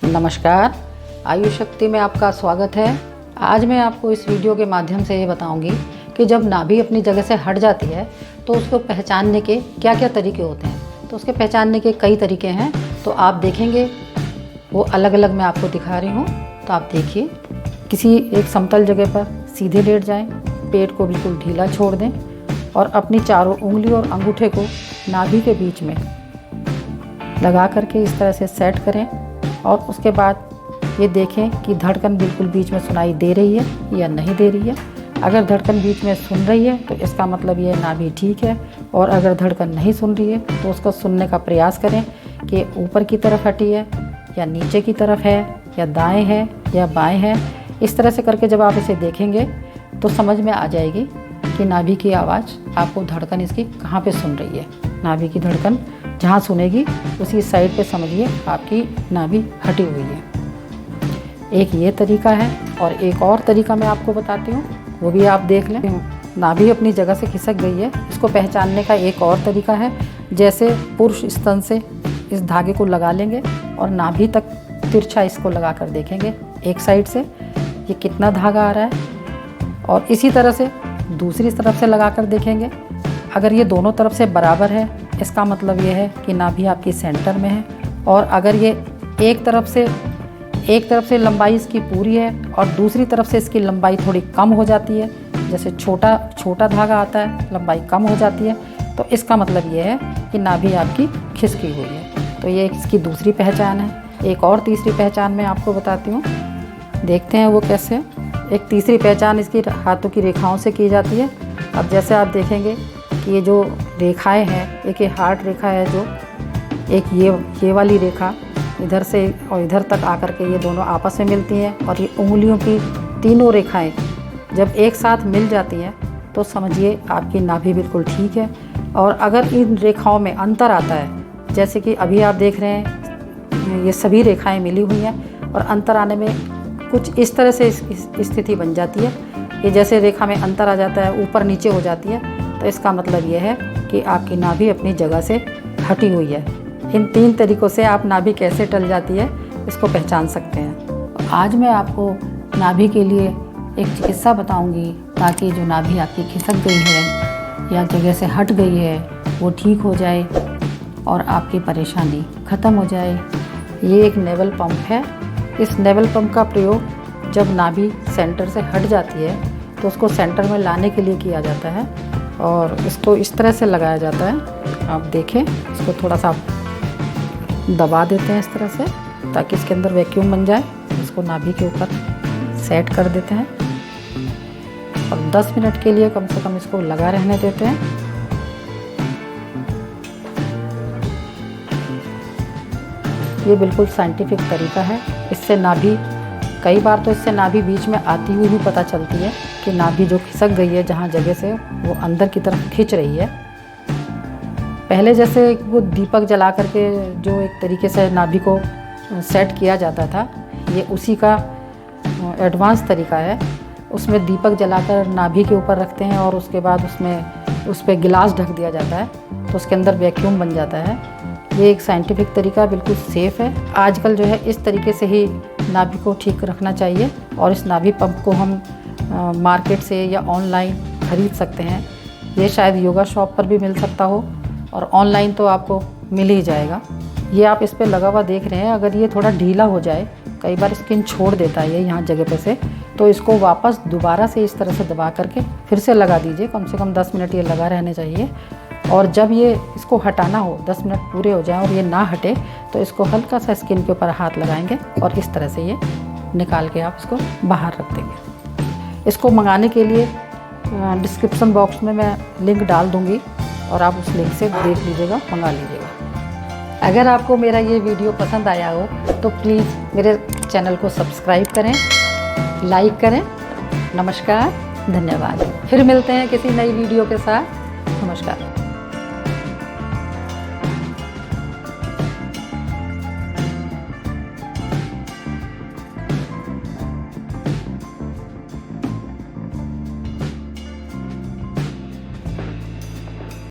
नमस्कार, आयुष शक्ति में आपका स्वागत है। आज मैं आपको इस वीडियो के माध्यम से ये बताऊंगी कि जब नाभि अपनी जगह से हट जाती है तो उसको पहचानने के क्या क्या तरीके होते हैं। तो उसके पहचानने के कई तरीके हैं, तो आप देखेंगे वो अलग अलग मैं आपको दिखा रही हूँ। तो आप देखिए, किसी एक समतल जगह पर सीधे लेट जाएं, पेट को बिल्कुल ढीला छोड़ दें और अपनी चारों उंगली और अंगूठे को नाभि के बीच में लगा करके इस तरह से सेट करें और उसके बाद ये देखें कि धड़कन बिल्कुल बीच में सुनाई दे रही है या नहीं दे रही है। अगर धड़कन बीच में सुन रही है तो इसका मतलब ये नाभि ठीक है, और अगर धड़कन नहीं सुन रही है तो उसको सुनने का प्रयास करें कि ऊपर की तरफ हटी है या नीचे की तरफ है या दाएं है या बाएं है। इस तरह से करके जब आप इसे देखेंगे तो समझ में आ जाएगी कि नाभि की आवाज़ आपको धड़कन इसकी कहाँ पे सुन रही है। नाभि की धड़कन जहाँ सुनेगी उसी साइड पे समझिए आपकी नाभि हटी हुई है। एक ये तरीका है, और एक और तरीका मैं आपको बताती हूँ, वो भी आप देख लें। नाभि अपनी जगह से खिसक गई है, इसको पहचानने का एक और तरीका है। जैसे पुरुष स्तन से इस धागे को लगा लेंगे और नाभि तक तिरछा इसको लगा कर देखेंगे एक साइड से ये कितना धागा आ रहा है, और इसी तरह से दूसरी तरफ से लगा कर देखेंगे। अगर ये दोनों तरफ से बराबर है इसका मतलब ये है कि नाभि आपकी सेंटर में है, और अगर ये एक तरफ से लंबाई इसकी पूरी है और दूसरी तरफ से इसकी लंबाई थोड़ी कम हो जाती है, जैसे छोटा धागा आता है लंबाई कम हो जाती है, तो इसका मतलब ये है कि नाभि आपकी खिसकी हुई है। तो ये इसकी दूसरी पहचान है। एक और तीसरी पहचान मैं आपको बताती हूँ, देखते हैं वो कैसे। एक तीसरी पहचान इसकी हाथों की रेखाओं से की जाती है। अब जैसे आप देखेंगे कि ये जो रेखाएं हैं, एक ये हार्ट रेखा है, जो एक ये वाली रेखा इधर से और इधर तक आकर के ये दोनों आपस में मिलती हैं, और ये उंगलियों की तीनों रेखाएं जब एक साथ मिल जाती हैं तो समझिए आपकी नाभि बिल्कुल ठीक है। और अगर इन रेखाओं में अंतर आता है, जैसे कि अभी आप देख रहे हैं ये सभी रेखाएं मिली हुई हैं और अंतर आने में कुछ इस तरह से स्थिति बन जाती है, ये जैसे रेखा में अंतर आ जाता है, ऊपर नीचे हो जाती है, तो इसका मतलब ये है कि आपकी नाभि अपनी जगह से हटी हुई है। इन 3 तरीक़ों से आप नाभि कैसे टल जाती है इसको पहचान सकते हैं। आज मैं आपको नाभि के लिए एक चिकित्सा बताऊंगी, ताकि जो नाभि आपकी खिसक गई है या जगह से हट गई है वो ठीक हो जाए और आपकी परेशानी ख़त्म हो जाए। ये एक नेवल पंप है। इस नेवल पंप का प्रयोग जब नाभि सेंटर से हट जाती है तो उसको सेंटर में लाने के लिए किया जाता है, और इसको इस तरह से लगाया जाता है। आप देखें, इसको थोड़ा सा दबा देते हैं इस तरह से, ताकि इसके अंदर वैक्यूम बन जाए। इसको नाभि के ऊपर सेट कर देते हैं और 10 मिनट के लिए कम से कम इसको लगा रहने देते हैं। ये बिल्कुल साइंटिफिक तरीका है। इससे नाभि, कई बार तो इससे नाभि बीच में आती हुई भी पता चलती है कि नाभि जो खिसक गई है जहाँ जगह से, वो अंदर की तरफ खींच रही है। पहले जैसे वो दीपक जला करके जो एक तरीके से नाभि को सेट किया जाता था, ये उसी का एडवांस तरीका है। उसमें दीपक जलाकर नाभि के ऊपर रखते हैं और उसके बाद उस पर गिलास ढक दिया जाता है, तो उसके अंदर वैक्यूम बन जाता है। ये एक साइंटिफिक तरीका, बिल्कुल सेफ़ है। आजकल जो है इस तरीके से ही नाभि को ठीक रखना चाहिए, और इस नाभि पंप को हम मार्केट से या ऑनलाइन ख़रीद सकते हैं। ये शायद योगा शॉप पर भी मिल सकता हो, और ऑनलाइन तो आपको मिल ही जाएगा। ये आप इस पे लगा हुआ देख रहे हैं, अगर ये थोड़ा ढीला हो जाए, कई बार स्किन छोड़ देता है ये यहाँ जगह पे से, तो इसको वापस दोबारा से इस तरह से दबा करके फिर से लगा दीजिए। कम से कम 10 मिनट ये लगा रहने चाहिए, और जब ये इसको हटाना हो, 10 मिनट पूरे हो जाएं और ये ना हटे, तो इसको हल्का सा स्किन के ऊपर हाथ लगाएंगे और इस तरह से ये निकाल के आप इसको बाहर रख देंगे। इसको मंगाने के लिए डिस्क्रिप्शन बॉक्स में मैं लिंक डाल दूँगी, और आप उस लिंक से देख लीजिएगा, मंगा लीजिएगा। अगर आपको मेरा ये वीडियो पसंद आया हो तो प्लीज़ मेरे चैनल को सब्सक्राइब करें, लाइक करें। नमस्कार, धन्यवाद। फिर मिलते हैं किसी नई वीडियो के साथ। नमस्कार।